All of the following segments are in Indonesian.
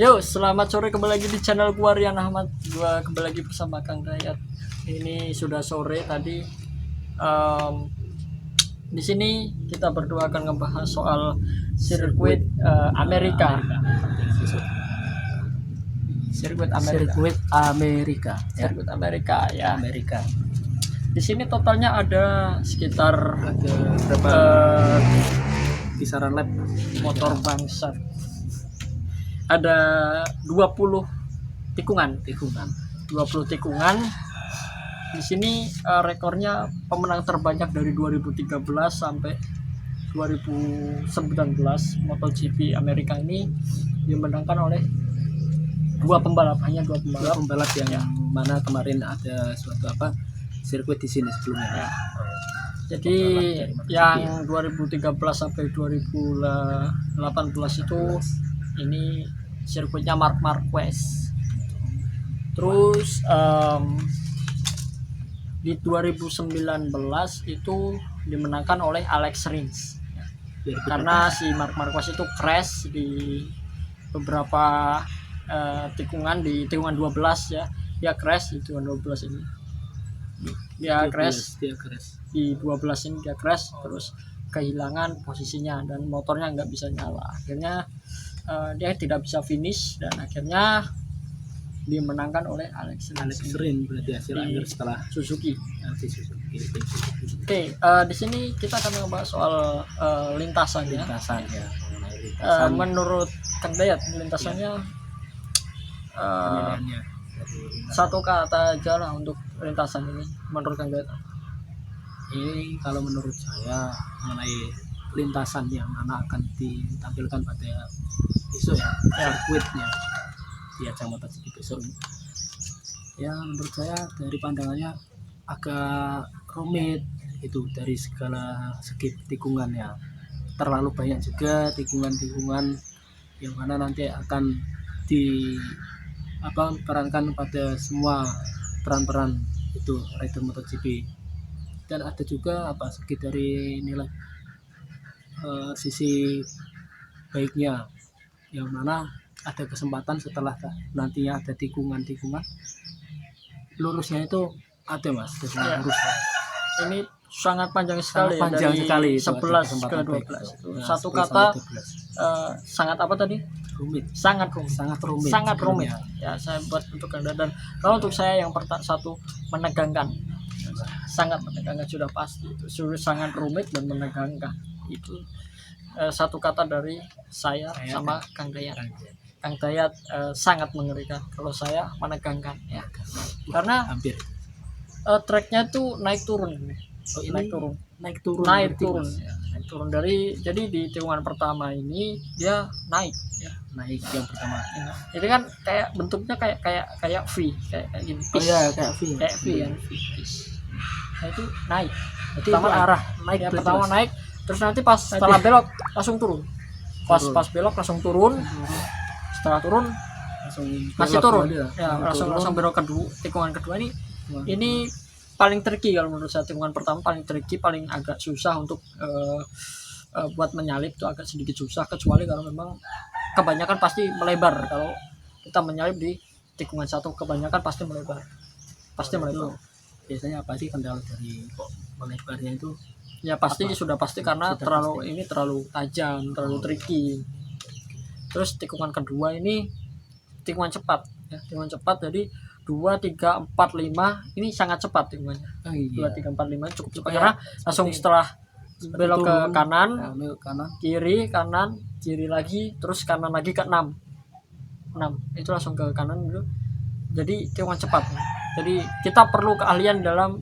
Yo, selamat sore kembali lagi di channel gua Rian Ahmad. Gua kembali lagi bersama Kang Dayat. Ini sudah sore tadi. Em, di sini kita berdua akan ngebahas soal sirkuit Amerika. Sirkuit Amerika. Sirkuit Amerika ya. Sirkuit Amerika ya. Amerika. Di sini totalnya ada sekitar Ada berapa eh, kisaran lap? motor bangsat. Ada 20 tikungan. 20 tikungan. Di sini rekornya pemenang terbanyak dari 2013 sampai 2019 MotoGP Amerika ini dimenangkan oleh hanya dua pembalap. Pembalap yang Ya. mana kemarin ada suatu sirkuit di sini sebelumnya. Ya. Jadi yang 2013 sampai 2018 itu ini sirkuitnya Marc Marquez. Terus di 2019 itu dimenangkan oleh Alex Rins karena si Marc Marquez itu crash di beberapa tikungan, di tikungan 12 ya, dia crash di tikungan 12 ini, dia crash di 12 ini, dia crash terus kehilangan posisinya dan motornya nggak bisa nyala. Akhirnya dia tidak bisa finish dan akhirnya dimenangkan oleh Alex Rins berarti hasil di akhir setelah Suzuki. Suzuki. Oke, di sini kita akan membahas soal lintasan ya. Lintasan ya. Mengenai lintasan Menurut Kang Dayat, lintasannya penilaiannya satu kata aja lah untuk lintasan ini. Menurut Kang Dayat, ini kalau menurut saya mengenai lintasan yang mana akan ditampilkan pada besok ya, sirkuitnya di ajang MotoGP besok. Ya menurut saya dari pandangannya agak rumit itu dari segala segi tikungannya, terlalu banyak juga tikungan-tikungan yang mana nanti akan perankan pada semua peran-peran itu rider MotoGP. Dan ada juga segi dari nilai sisi baiknya yang mana ada kesempatan setelah nantinya ada tikungan-tikungan lurusnya itu ada mas, Ya. lurus. ini sangat panjang sekali, Sangat panjang dari sekali itu, 11 ada ke kesempatan 12 baik. itu. Nah, Satu 11 kata sampai 12. sangat apa tadi? Rumit, Sangat rumit. sangat rumit. Sangat rumit. sebelumnya. Ya, saya buat untuk Anda, dan kalau untuk saya yang satu, menegangkan. Sangat menegangkan, sudah pasti itu. Sangat rumit dan menegangkan. Itu satu kata dari saya sama Kang Dayat. Kang Dayat sangat mengerikan, kalau saya menegangkan ya. Karena Hampir. tracknya tuh naik turun ini. Oh, ini naik turun naik turun ya, naik turun dari, jadi di tikungan pertama ini dia naik ya. naik yang pertama. Ya. Jadi kan kayak bentuknya kayak V, kayak gini. Oh ya, kayak V. Kayak V kan, V. Nah itu naik. Jadi Pertama itu arah naik ya, berarti, pertama Mas. naik, terus nanti pas setelah belok langsung turun. Pas belok langsung turun. Setelah turun langsung masih belok turun. kembali ya. Ya, langsung belok kedua, tikungan kedua ini. Ini paling tricky kalau menurut saya. Tikungan pertama paling tricky, paling agak susah untuk buat menyalip, itu agak sedikit susah, kecuali kalau memang kebanyakan pasti melebar. Kalau kita menyalip di tikungan satu kebanyakan pasti melebar. Itu biasanya apa sih kendala dari kok melebarnya itu? Ya pasti sudah pasti karena Sudah terlalu tajam, terlalu tricky. Terus tikungan kedua ini tikungan cepat ya, tikungan cepat. Jadi 2, 3, 4, 5 ini sangat cepat tikungannya. Oh, iya. 2, 3, 4, 5 cukup cepat Supaya karena langsung setelah belok ke turun, kanan, belok kanan, kiri lagi, terus kanan lagi ke 6 itu langsung ke kanan dulu. Jadi tikungan cepat. Jadi kita perlu keahlian dalam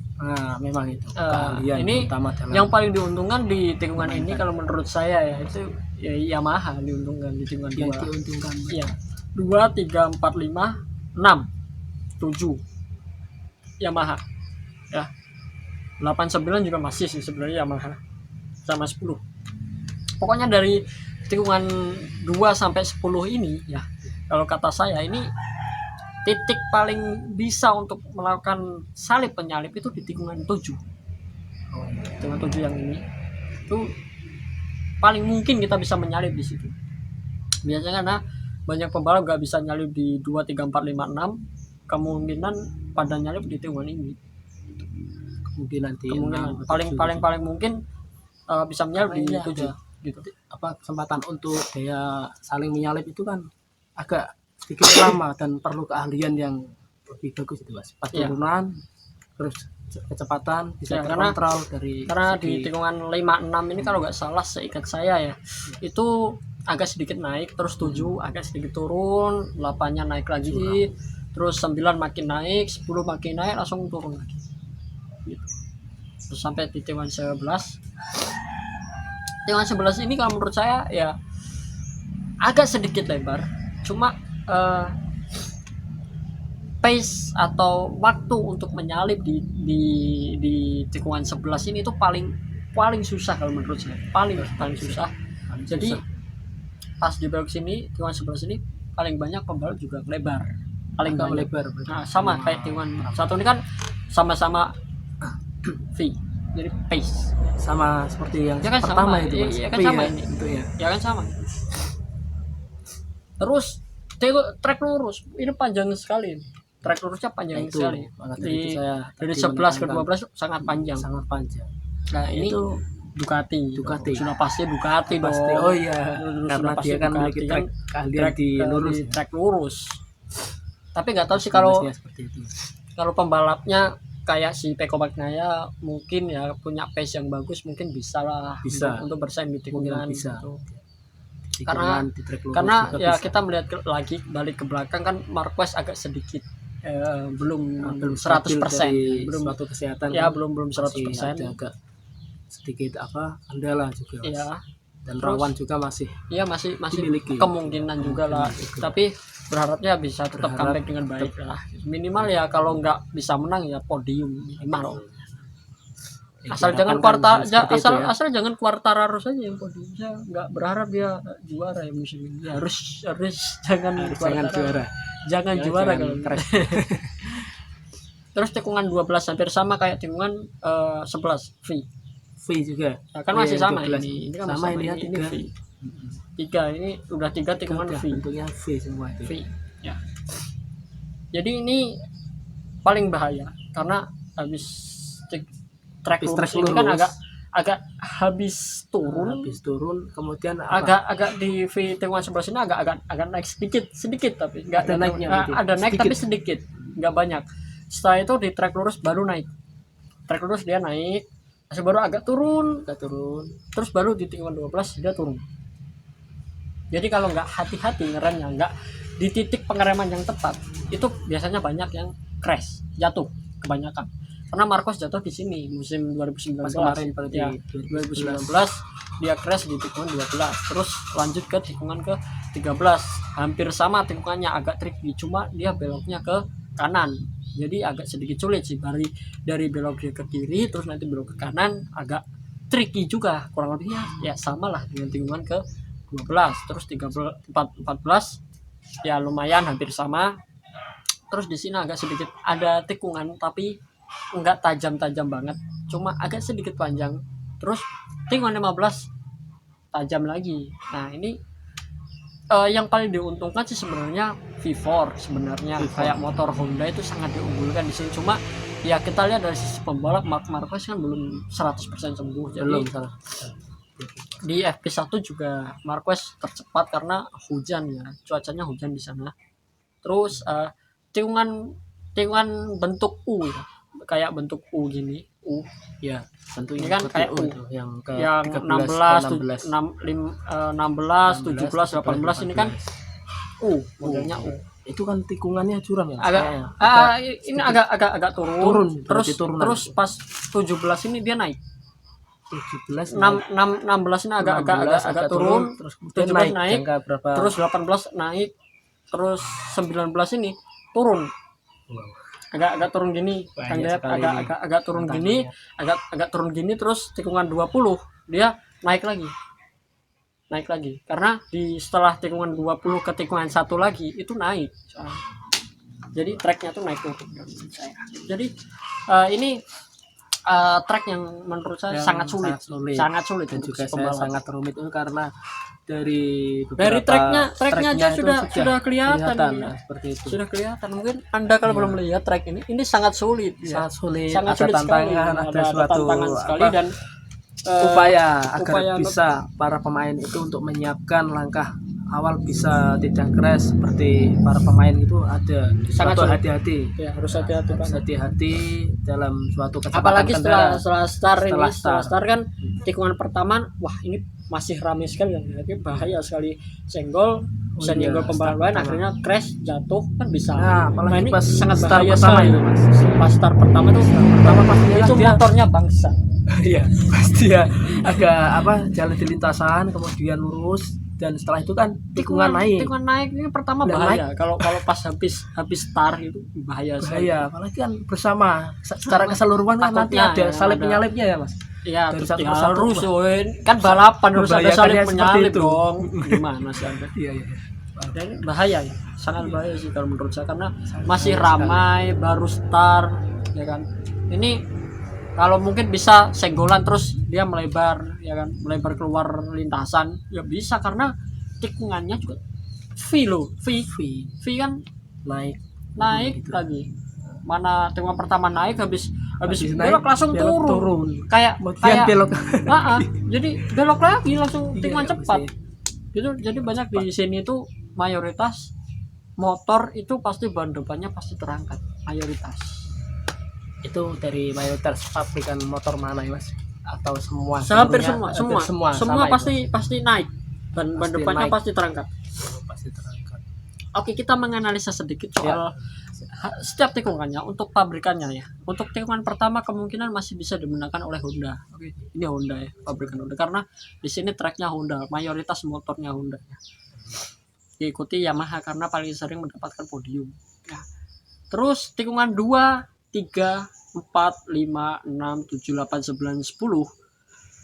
memang itu keahlian ini utama dalam yang paling diuntungkan di tikungan ini kalau menurut saya ya, itu ya Yamaha diuntungkan di tikungan yang 2. diuntungkan. Iya. 2, 3, 4, 5, 6, 7 Yamaha ya. 8, 9 juga masih sih sebenarnya Yamaha, sama 10. Pokoknya dari tikungan 2 sampai 10 ini ya, kalau kata saya ini titik paling bisa untuk melakukan salib penyalip itu di tikungan 7. Tikungan 7 yang ini itu paling mungkin kita bisa menyalip di situ. Biasanya karena banyak pembalap nggak bisa nyalip di 2, 3, 4, 5, 6, kemungkinan pada nyalip di tikungan ini. Mungkin nanti Kemungkinan 6 atau paling 7. paling paling mungkin bisa menyalip di Karena ini 7 ada gitu. kesempatan untuk daya saling menyalip itu kan agak sedikit lama dan perlu keahlian yang lebih bagus itu Mas. Pas Iya. turunan terus kecepatan bisa Ya, karena terkontrol dari di segi tikungan 5, 6 ini kalau nggak salah seingat saya ya, itu agak sedikit naik, terus 7 agak sedikit turun, 8-nya naik lagi, terus 9 makin naik, 10 makin naik, langsung turun lagi gitu. Terus sampai di tikungan 11. Tikungan 11 ini kalau menurut saya ya agak sedikit lebar, cuma pace atau waktu untuk menyalip di tikungan 11 ini itu paling susah kalau menurut saya, paling susah. Jadi pas di belok sini tikungan 11 ini paling banyak pembalap juga lebar, paling agak banyak. lebar. Nah, sama kayak tikungan 1 ini kan sama-sama V, jadi pace Sama seperti yang ya kan, pertama sama. itu Mas. Iya kan, Tapi sama ya, ini itu ya. ya kan sama. Terus trek lurus ini panjang sekali, trek lurusnya panjang Itu sekali. maka dari itu saya Dari tadi 11 ke menekankan 12 sangat panjang. sangat panjang. Nah, ini Itu Ducati. Sudah pasti Ducati dong. pasti. Oh iya, Sudah karena pasti dia kan Ducati memiliki kan, keahlian di lurus. di trek lurus. Tapi nggak tahu sih kalau Jelasnya seperti itu. pembalapnya kayak si Pecco Bagnaia mungkin ya punya pace yang bagus, mungkin bisa lah Bisa. untuk bersaing di tikungan Bisa. gitu. Karena di trek lurus Karena juga ya bisa. kita melihat lagi balik ke belakang kan Marquez agak sedikit belum belum 100%, dari belum suatu kesehatan ya kan belum masih 100%. ada agak sedikit kendala juga Mas. Iya. Dan Terus, rawan juga masih iya masih dimiliki. kemungkinan juga lah, tapi berharapnya bisa tetap comeback dengan baik lah, minimal ya kalau nggak bisa menang ya podium minimal. Asal jangan asal jangan Quartararo saja yang podium. Saya nggak berharap dia juara ya musim ini. Harus jangan juara. Jangan juara kalau crash. Terus tikungan 12 hampir sama kayak tikungan 11 V. V juga. Ya, kan masih sama 12. ini kan sama ini ya ini 3. V. 3 ini udah 3 tikungan V. Bentuknya V semua itu. V. Ya. Jadi ini paling bahaya karena habis trek lurus ini kan agak habis turun kemudian agak di V tikungan 11 ini agak naik sedikit tapi nggak ada naiknya ada naik sedikit. Tapi sedikit, nggak banyak. Setelah itu di trek lurus baru naik. Trek lurus dia naik, masih baru agak turun, terus baru di tikungan 12 dia turun. Jadi kalau nggak hati-hati ngeremnya, nggak di titik pengereman yang tepat, itu biasanya banyak yang crash, jatuh kebanyakan. Karena Marquez jatuh di sini musim 2019 kemarin ya, 2019 dia crash di tikungan 12, terus lanjut ke tikungan ke 13, hampir sama tikungannya, agak tricky, cuma dia beloknya ke kanan, jadi agak sedikit sulit sih dari belok dia ke kiri terus nanti belok ke kanan, agak tricky juga, kurang lebihnya ya sama lah dengan tikungan ke 12, terus 13, 14 ya lumayan hampir sama. Terus di sini agak sedikit ada tikungan tapi enggak tajam-tajam banget, cuma agak sedikit panjang. Terus tikungan 15 tajam lagi. Nah ini yang paling diuntungkan sih sebenarnya V4 sebenarnya. Kayak motor Honda itu sangat diunggulkan di sini, cuma ya kita lihat dari sisi pembalap Marc Marquez kan belum 100% sembuh, jadi belum salah. Di FP1 juga Marquez tercepat karena hujan ya, cuacanya hujan di sana. Terus tikungan bentuk U ya, kayak bentuk U gini, U ya tentunya ini kan kayak U itu yang ke yang 16 17 18 ini kan U, modelnya U. Itu kan tikungannya curam ya. Ini agak turun. Terus pas 17 ini dia naik. 17 16 ini agak turun, terus 17 naik, terus 18 naik, terus 19 ini turun. Agak turun gini, Kang Dayat, agak turun gini, agak turun gini, terus tikungan 20 dia naik lagi. Karena setelah tikungan 20 ke tikungan 1 lagi itu naik. Jadi treknya tuh naik turun. Jadi ini track yang menurut saya Yang sangat sulit, sangat sulit dan untuk juga saya pembalap. sangat rumit itu karena dari Dari beberapa tracknya aja itu sudah kelihatan, ya. nah, seperti itu. Sudah kelihatan. Mungkin Anda kalau Iya. belum melihat track ini sangat sulit, ya. Sangat sulit, Sangat ada sulit sekali. tantangan, ada suatu tantangan sekali apa, dan upaya agar upaya bisa para pemain itu untuk menyiapkan langkah awal bisa tidak crash seperti para pemain itu ada Sangat suatu sulit. hati-hati, ya harus hati-hati harus banget. hati-hati dalam suatu kecepatan Apalagi kendaraan. setelah start ini, Setelah setelah start kan tikungan pertama, wah ini masih ramai sekali kan, jadi bahaya sekali, senggol bisa iya, nyenggol pembalap start lain, pertama. akhirnya crash jatuh kan bisa. Nah, apalagi ini pas sangat start bahaya pertama sekali. itu, Mas. Pas start pertama tuh itu dia motornya bangsa. iya pasti ya agak jalan di lintasan kemudian lurus dan setelah itu kan tikungan naik Tikungan naik ini pertama Dan bahaya. Kalau pas habis start itu bahaya sekali. bahaya apalagi kan bersama secara keseluruhan kan nanti Takutnya ada ya, salib ada. penyalipnya ya Mas. Ya, Dari satu ya persatu, harus kan balapan harus ada Membahayakannya salib seperti penyalip itu. dong. Gimana sih Anda? Iya. Dan bahaya ya, sangat bahaya sih kalau menurut saya karena Sangat masih bahaya ramai, baru start, ya kan. Ini kalau mungkin bisa senggolan terus dia melebar, ya kan, melebar keluar lintasan, ya bisa karena tikungannya juga V kan naik gitu. lagi. Mana tikungan pertama naik habis Habis belok naik, langsung belok turun. Kayak kemudian belok jadi belok lagi langsung Iya, tikungan cepat. pasti. Gitu, jadi banyak di sini tuh mayoritas motor itu pasti ban depannya pasti terangkat, mayoritas. Itu dari mayoritas pabrikan motor mana ya Mas? Atau semua? Hampir seluruhnya? semua sama pasti naik. Ban Pasti depannya naik. pasti terangkat. itu. Pasti terangkat. Oke, kita menganalisa sedikit soal setiap tikungannya untuk pabrikannya ya. Untuk tikungan pertama kemungkinan masih bisa dimenangkan oleh Honda. Oke, ini Honda ya, pabrikan Honda karena di sini tracknya Honda, mayoritas motornya Honda ya. Diikuti Yamaha karena paling sering mendapatkan podium. Ya. Terus tikungan 2, 3, 4, 5, 6, 7, 8, 9, 10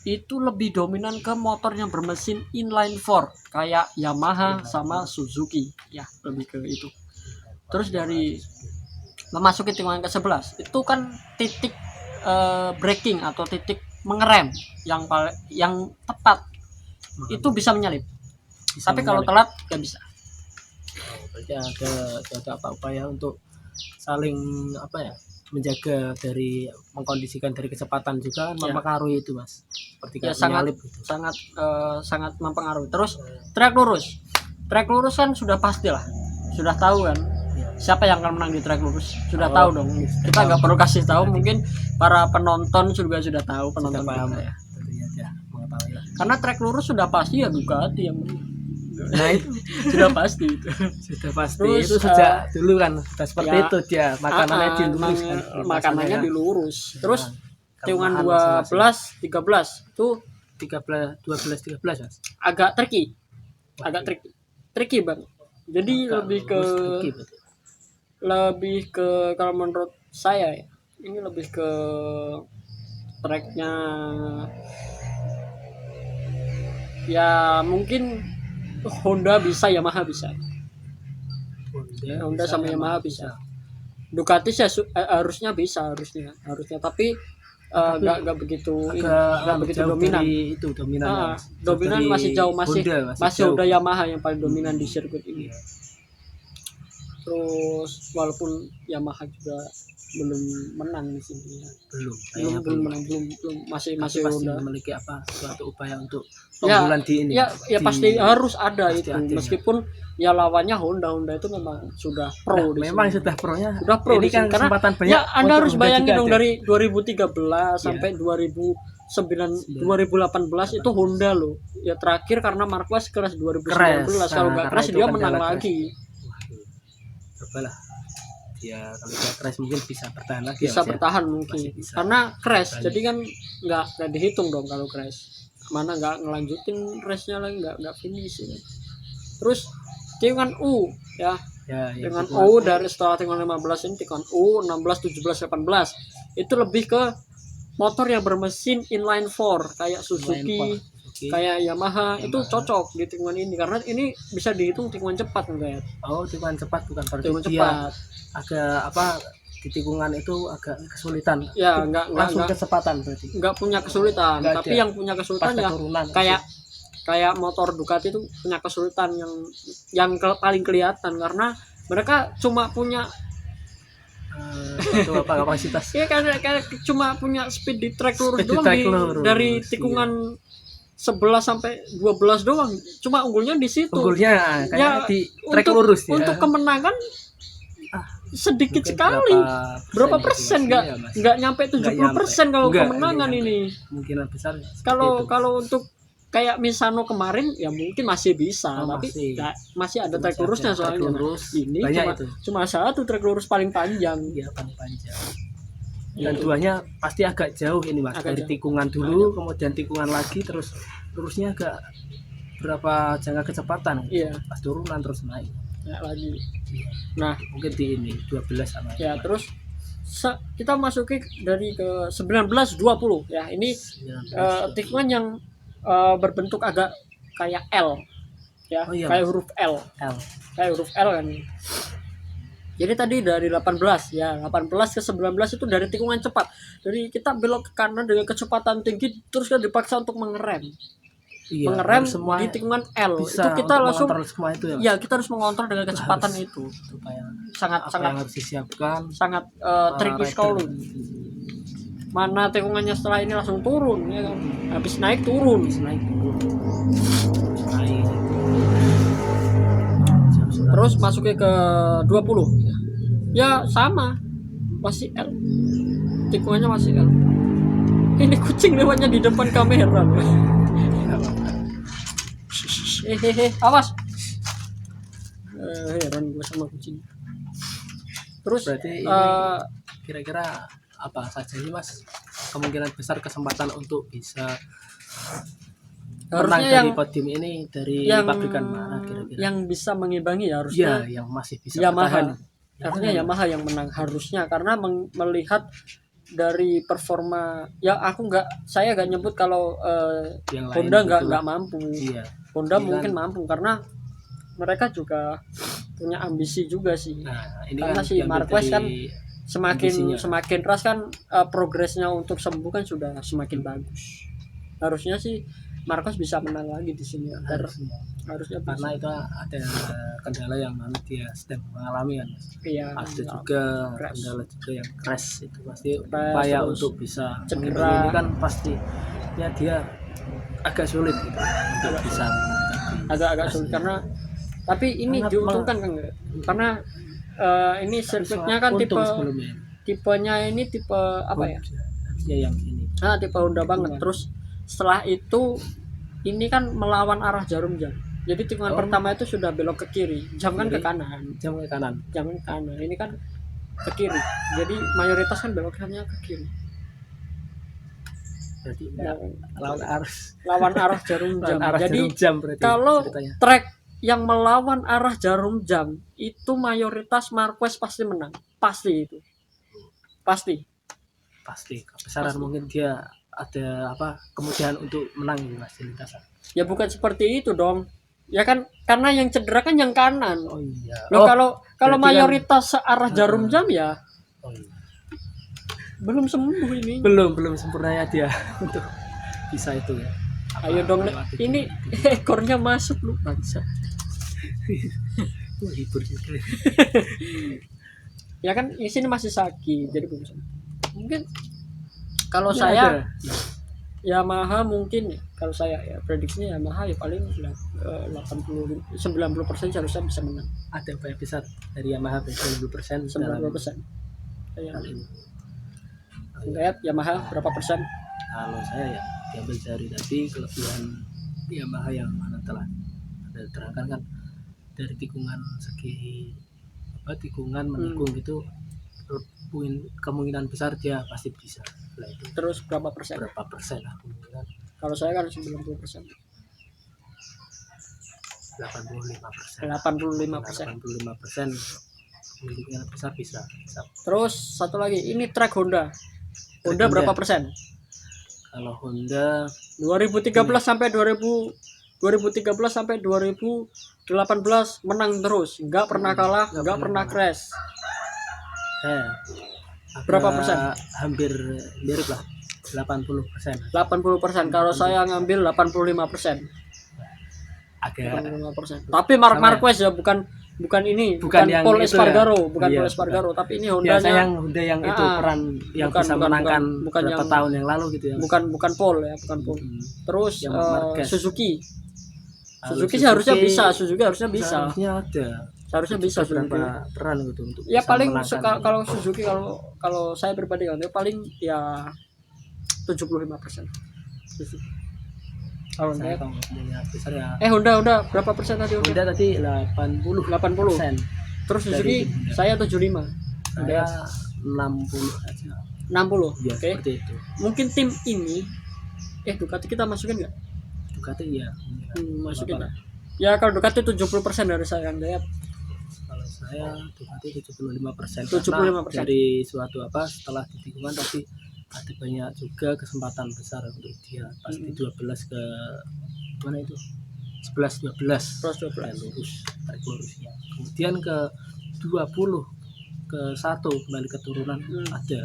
itu lebih dominan ke motor yang bermesin inline 4 kayak Yamaha sama Suzuki ya, lebih ke itu. Terus dari memasuki tikungan ke-11 itu kan titik braking atau titik mengerem yang tepat itu bisa menyalip. Tapi kalau telat nggak bisa. Berarti ada upaya untuk saling menjaga dari mengkondisikan dari kecepatan juga kan mempengaruhi itu Mas. Seperti Ya, menyalip gitu. sangat mempengaruhi. Terus trek lurus kan sudah pastilah, sudah tahu kan siapa yang akan menang di trek lurus, sudah tahu dong. Kita nggak perlu kasih tahu, mungkin para penonton juga sudah tahu, penonton paham kita ya. tentunya ya mengetahui lah. Karena trek lurus sudah pasti ya Ducati yang menang. Nah itu Sudah pasti itu. sudah pasti. Terus, itu sejak dulu kan sudah seperti ya, itu dia makanannya dilurus kan. makanannya dilurus. Terus tikungan kelemahan 12, 13 itu 13, 12, 13 Mas. agak tricky banget. Jadi lebih ke kalau menurut saya ya, ini lebih ke tracknya ya mungkin Honda bisa, Yamaha bisa. Honda sama Yamaha bisa. Ducati sih harusnya bisa, harusnya. Tapi nggak begitu dominan. Itu dominan. Dominan masih jauh, masih Honda Yamaha yang paling dominan di sirkuit ini. Terus walaupun Yamaha juga belum menang di sini ya. Belum masih Honda memiliki suatu upaya untuk keunggulan di ini. Ya pasti harus ada pasti itu. ada, Meskipun ya lawannya Honda itu memang sudah pro di memang sini. sudah pronya. Sudah pro ini di kan sini. Karena kesempatan banyak. Ya Anda harus bayangin dong ada. dari 2013 sampai 2018 itu Honda loh. Ya terakhir karena Marquez keras 2019. Kalau nggak keras dia menang lagi. Cobalah. Ya kalau dia crash mungkin bisa bertahan lagi. Bisa bertahan mungkin. Karena crash, jadi kan nggak dihitung dong kalau crash. Mana nggak ngelanjutin race-nya lagi, nggak finish ya. Terus tikungan U ya. Dengan U dari setelah tikungan 15 ini tikungan U 16, 17, 18 itu lebih ke motor yang bermesin inline 4 kayak Suzuki, kayak Yamaha itu cocok di tikungan ini karena ini bisa dihitung tikungan cepat enggak ya? Tikungan cepat bukan tikungan cepat. Agak di tikungan itu agak kesulitan. Ya Langsung kecepatan berarti. nggak punya kesulitan, Nggak tapi ada. yang punya kesulitan Pas ya turunan kayak motor Ducati itu punya kesulitan yang paling kelihatan karena mereka cuma punya itu apa kapasitas ya kayak cuma punya speed di track lurus Speed di doang track lurus, dari iya. tikungan 11 sampai 12 doang, cuma unggulnya di situ. unggulnya Ya, kayak di track untuk, lurus ya. untuk kemenangan sedikit Mungkin sekali. Berapa ya, persen masih nggak ya, masih. nggak nyampe 70% kalau Nggak kemenangan nyampe. ini. Kemungkinan besar seperti Kalau itu. kalau untuk kayak Misano kemarin ya mungkin masih bisa, tapi masih ada track lurusnya track soalnya. lurus, Ini banyak cuma satu track lurus paling panjang. ya paling panjang. Ya, Dan duanya pasti agak jauh ini Mas, Agak dari jauh. tikungan dulu, kemudian tikungan lagi, terus lurusnya agak berapa jangka kecepatan. Iya. Pas turunan terus naik. Ya, lagi. Nah, Mungkin di ini 12 sama. ya terus kita masuki dari ke 19-20 ya. Ini 19. tikungan yang berbentuk agak kayak L ya, Oh iya, kayak Mas. huruf L. L. Kayak huruf L kan. Jadi tadi dari 18 ya, 18 ke 19 itu dari tikungan cepat. Jadi kita belok ke kanan dengan kecepatan tinggi terus kan dipaksa untuk mengerem. Iya, mengerem semua di tikungan L. bisa Itu kita untuk langsung mengontrol semua itu ya. Mas? ya kita harus mengontrol dengan kecepatan itu. Supaya Sangat apa sangat yang harus disiapkan sangat para tricky rider. sekali. Mana tikungannya setelah ini langsung turun ya kan. Habis naik turun. Terus naik dulu. Terus naik. Terus masuknya ke 20. Ya sama. Masih L. Tikungannya masih L. Ini kucing lewatnya di depan kamera. Hehehe, awas. Heran gue sama kucing. Terus Berarti ini eh, kira-kira apa saja sih Mas kemungkinan besar kesempatan untuk bisa menang harusnya dari yang podium ini dari yang pabrikan mana kira-kira? yang bisa mengimbangi ya Ya, harusnya yang masih bisa Yamaha. bertahan. Harusnya Yamaha yang menang harusnya karena melihat dari performa ya saya nggak nyebut kalau Yang lain Honda gitu. nggak mampu. Iya. Honda Ini mungkin kan- mampu karena mereka juga punya ambisi juga sih. Nah, ini Karena kan si diambil Marquez kan dari semakin ambisinya. keras kan progresnya untuk sembuh kan sudah semakin bagus. Harusnya sih Marquez bisa menang lagi di sini. Harusnya bisa. karena itu ada kendala yang mana dia sedang mengalami kan Mas. Iya, Ada juga crash. kendala juga yang crash itu pasti Crash, upaya terus untuk bisa cedera. mengimbangi ini kan pasti ya dia agak sulit gitu untuk bisa menanggapi. agak sulit karena tapi ini Karena diuntungkan kan nggak? Karena ini sirkuitnya kan Untung sebelumnya. tipenya ini tipe apa ya? Harusnya yang ini. Tipe Honda banget. Terus setelah itu ini kan melawan arah jarum jam. Jadi tikungan pertama itu sudah belok ke kiri, jam kan ke kanan. Jam ke kanan. Jam ke kanan. Ini kan ke kiri. Jadi mayoritas kan beloknya ke kiri. Berarti Nah, lawan arah jarum jam. arah Jadi jarum jam berarti kalau ceritanya. track yang melawan arah jarum jam itu mayoritas Marquez pasti menang. Pasti itu. Pasti. Kebesaran mungkin dia ada kemudahan untuk menang di Mas di lintasan. Ya bukan seperti itu dong. Ya kan karena yang cedera kan yang kanan. Oh iya. Loh, berarti kalau mayoritas searah jarum jam ya Oh iya. belum sembuh ini. Belum sempurnanya dia untuk bisa itu ya. Ayo dong, ini ekornya masuk lu bangsa. Itu hibur juga. Ya kan di sini masih sakit jadi belum sembuh. Mungkin kalau Ini saya ada. Yamaha mungkin kalau saya ya prediksinya Yamaha ya paling 90% seharusnya bisa menang. Ada upaya besar dari Yamaha 90% 90%. Saya hal ini. lihat Yamaha berapa persen? Kalau saya ya diambil dari tadi kelebihan Yamaha yang mana telah ada terangkan kan dari tikungan tikungan menikung itu kemungkinan besar dia pasti bisa. Nah, itu Terus berapa persen? berapa persen lah kemungkinan? Kalau saya kan 90%. 85%. 85%. 85% kemungkinan besar bisa. Terus satu lagi, ini track Honda. Honda berapa persen? Kalau Honda 2013 sampai 2018 menang terus, nggak pernah kalah, nggak pernah crash. Berapa persen? Hampir mirip lah, 80%. 80%. Kalau saya ngambil 85%. Agak 85%. Tapi Marc Sama ya? Marquez ya, bukan ini, Bukan bukan yang Paul itu Espargaro, ya? bukan Iya, Paul Espargaro, tapi ini biasa Hondanya yang Honda yang itu Ah, peran yang bukan, bisa bukan, menangkan bukan berapa yang- tahun yang lalu gitu ya. bukan Paul ya, bukan Paul. Terus Yang Marquez. Suzuki. Kalau Suzuki sih harusnya bisa, Suzuki harusnya bisa. Seharusnya ada. Seharusnya bisa Berapa Suzuki. peran gitu untuk Ya bisa paling memenangkan. kalau Suzuki, kalau saya pribadi kan ya paling ya 75%. Suzuki. Kalau Saya saya kalau punya besar ya. Honda berapa persen tadi Honda? Honda tadi 80%. 80. Terus Suzuki Dari Honda. saya 75. Saya 60 aja. 60. Ya, Oke. seperti itu. Mungkin tim ini Ducati kita masukin nggak? Ducati ya. Masukin Apa-apa. ya. Ya kalau Ducati 70% dari saya lihat. Kalau saya Ducati 75%. 75%. Karena dari suatu setelah di tikungan tapi ada banyak juga kesempatan besar untuk dia. Pasti 12 ke mana itu? 11 12. Terus 12. Lurus, tarik lurus ya. Kemudian ke 20 ke 1 kembali keturunan ada.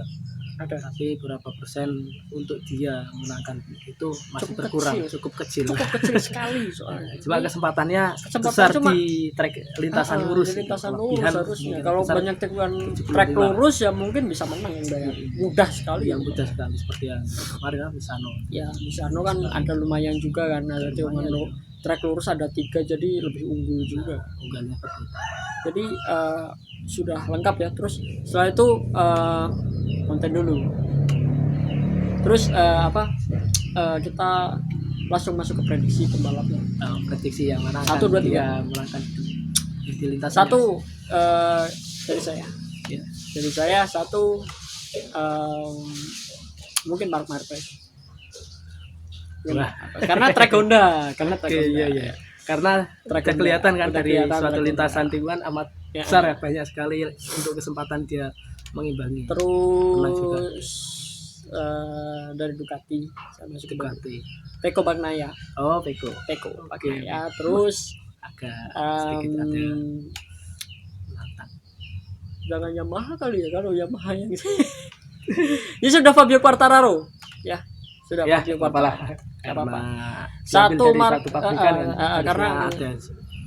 Tapi berapa persen untuk dia menangkan itu masih Cukup berkurang, kecil. cukup kecil. Cukup kecil sekali soalnya. Cuma kesempatannya Kesempatan besar cuma- di trek lintasan lurus. Di lintasan Kelebihan lurus harusnya. mungkin Kalau besar banyak tikungan 75. trek lurus ya mungkin bisa menang Honda ya. Mudah sekali. yang mudah sekali seperti yang kemarin kan Misano. Ya di sana kan ada lumayan juga kan, ada tikungan trek lurus ada 3 jadi lebih unggul juga. Unggalnya betul. Jadi sudah lengkap ya. Terus setelah itu konten dulu. Terus kita langsung masuk ke prediksi pembalapnya. Prediksi yang mana 1, 2, 3. dia menangkan di lintasan. 1 dari saya. Ya. Dari saya 1 mungkin Marc Marquez. Wah. Karena trek Honda, Iya. Karena Trek udah Honda. kelihatan kan Udah dari kelihatan suatu trek lintasan tikungan amat Ya. besar ya, banyak sekali untuk kesempatan dia mengimbangi. Menang juga. Terus dari Ducati saya masuk ke Ducati. Pecco Bagnaia. Oh, Pecco. Bagnaia. Terus Agak sedikit ada menantang. jangan Yamaha kali ya, kalau Yamaha yang ini sudah Fabio Quartararo ya, sudah Ya, Fabio apalah. Quartararo. Karena apa-apa. diambil Satu dari Mark satu pabrikan kan. karena Harusnya ada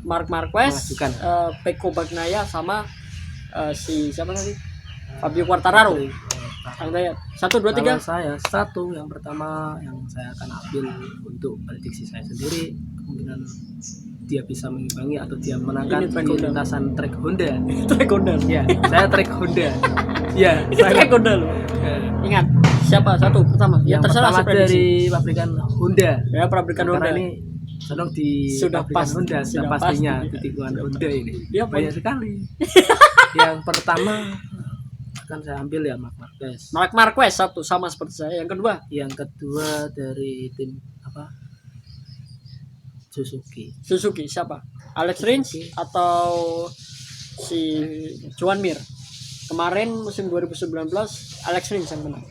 Marc Marquez, Memajukan. Pecco Bagnaia sama si siapa tadi? Fabio Quartararo. Anda ya. 1 2 3. Kalau saya 1 yang pertama yang saya akan ambil untuk prediksi saya sendiri, kemungkinan dia bisa mengimbangi atau dia menangkan Ini trek di Honda. lintasan trek Honda. Trek Honda. Ya, saya trek Honda. Ya, Ini trek Honda loh. Ingat, siapa satu pertama? Ya yang terserah pertama sih prediksi. dari pabrikan Honda. Ya pabrikan Karena Honda. ini sedang di Sudah pabrikan pasti, Honda, sudah pastinya pasti. di tikungan Honda ini. Dia Banyak sekali. Yang pertama akan saya ambil ya Marc Marquez. Marc Marquez 1 sama seperti saya. Yang kedua Yang kedua dari tim Suzuki. siapa? Alex Rins atau si Juan Mir? Kemarin musim 2019 Alex Rins yang menang.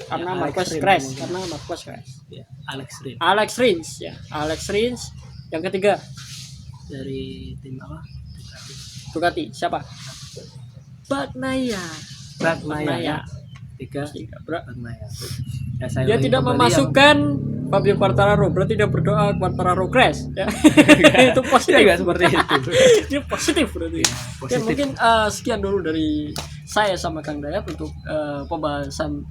Karena Ya, Alex Marquez Rins crash, mungkin. karena Marquez crash. Ya, Alex Rins Alex Rins ya, Alex Rins. Yang ketiga dari tim Ducati siapa? Bagnaia. Bagnaia. Tiga Bra- Bagnaia. Ya, saya Dia ulangi tidak kembali memasukkan Fabio Quartararo, berarti dia berdoa Quartararo crash ya. Itu yang- positif. ya nggak seperti itu. Dia positif berarti. Ya, Positif. mungkin sekian dulu dari saya sama Kang Dayat untuk pembahasan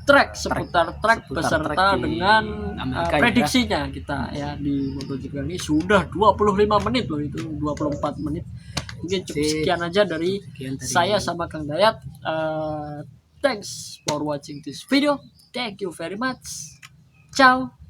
track seputar track Seputar beserta track di dengan Amerika ya. prediksinya kita ya di MotoGP ini sudah 25 menit loh, itu 24 menit. Mungkin cukup sekian aja dari Sekian dari saya sama Kang Dayat. Thanks for watching this video. Thank you very much. Ciao.